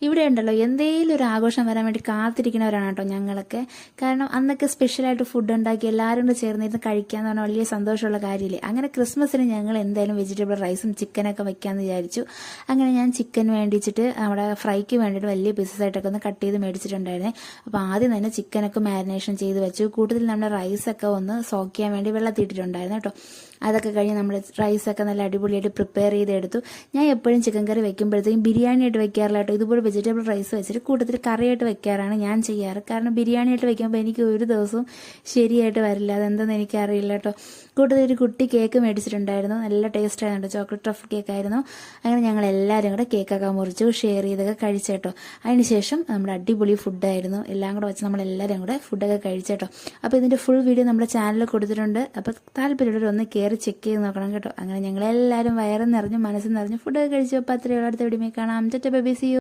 ഇവിടെ ഉണ്ടല്ലോ എന്തെങ്കിലും ഒരു ആഘോഷം വരാൻ വേണ്ടി കാത്തിരിക്കുന്നവരാണ് കേട്ടോ ഞങ്ങളൊക്കെ. കാരണം അന്നൊക്കെ സ്പെഷ്യലായിട്ട് ഫുഡ് ഉണ്ടാക്കി എല്ലാവരും കൂടെ ചേർന്നിരുന്ന് കഴിക്കാന്ന് പറഞ്ഞാൽ വലിയ സന്തോഷമുള്ള കാര്യമില്ലേ. അങ്ങനെ ക്രിസ്മസിന് ഞങ്ങൾ എന്തായാലും വെജിറ്റബിൾ റൈസും ചിക്കനൊക്കെ വെക്കാമെന്ന് വിചാരിച്ചു. അങ്ങനെ ഞാൻ ചിക്കൻ വേണ്ടിച്ചിട്ട് നമ്മുടെ ഫ്രൈക്ക് വേണ്ടിയിട്ട് വലിയ പീസസായിട്ടൊക്കെ ഒന്ന് കട്ട് ചെയ്ത് മേടിച്ചിട്ടുണ്ടായിരുന്നേ. അപ്പോൾ ആദ്യം തന്നെ ചിക്കനൊക്കെ മാരിനേഷൻ ചെയ്ത് വെച്ചു. കൂടുതൽ നമ്മുടെ റൈസൊക്കെ ഒന്ന് സോക്ക് ചെയ്യാൻ വേണ്ടി വെള്ളത്തിയിട്ടിട്ടുണ്ടായിരുന്നു കേട്ടോ. അതൊക്കെ കഴിഞ്ഞ് നമ്മൾ റൈസൊക്കെ നല്ല അടിപൊളിയായിട്ട് പ്രിപ്പയർ ചെയ്തെടുത്തു. ഞാൻ എപ്പോഴും ചിക്കൻ കറി വെക്കുമ്പോഴത്തേക്കും ബിരിയാണി ആയിട്ട് വെക്കാറില്ല കേട്ടോ. ഇതുപോലെ വെജിറ്റബിൾ റൈസ് വെച്ചിട്ട് കൂട്ടത്തിൽ കറിയായിട്ട് വെക്കാറാണ് ഞാൻ ചെയ്യാറ്. കാരണം ബിരിയാണി ആയിട്ട് വെക്കുമ്പോൾ എനിക്ക് ഒരു ദിവസവും ശരിയായിട്ട് വരില്ല. അതെന്തെന്ന് എനിക്കറിയില്ല കേട്ടോ. കൂട്ടത്തിൽ ഒരു കുട്ടി കേക്ക് മേടിച്ചിട്ടുണ്ടായിരുന്നു. നല്ല ടേസ്റ്റ് ആയിരുന്നു, ചോക്ലേറ്റ് ട്രഫിൾ കേക്ക് ആയിരുന്നു. അങ്ങനെ ഞങ്ങൾ എല്ലാവരും കൂടെ കേക്കൊക്കെ മുറിച്ചു ഷെയർ ചെയ്തൊക്കെ കഴിച്ചേട്ടോ. അതിനുശേഷം നമ്മുടെ അടിപൊളി ഫുഡായിരുന്നു. എല്ലാം കൂടെ വെച്ച് നമ്മളെല്ലാവരും കൂടെ ഫുഡൊക്കെ കഴിച്ചേട്ടോ. അപ്പോൾ ഇതിൻ്റെ ഫുൾ വീഡിയോ നമ്മുടെ ചാനലിൽ കൊടുത്തിട്ടുണ്ട്. അപ്പോൾ താല്പര്യമുള്ളവർ ഒന്ന് കയറി ചെക്ക് ചെയ്ത് നോക്കണം കേട്ടോ. അങ്ങനെ ഞങ്ങളെല്ലാവരും വയറും നിറഞ്ഞു മനസ്സും നിറഞ്ഞു ഫുഡൊക്കെ കഴിച്ചു. അപ്പോൾ അത്രയുള്ള അടുത്ത വീഡിയോ കാണാം. ബേബി സി യു.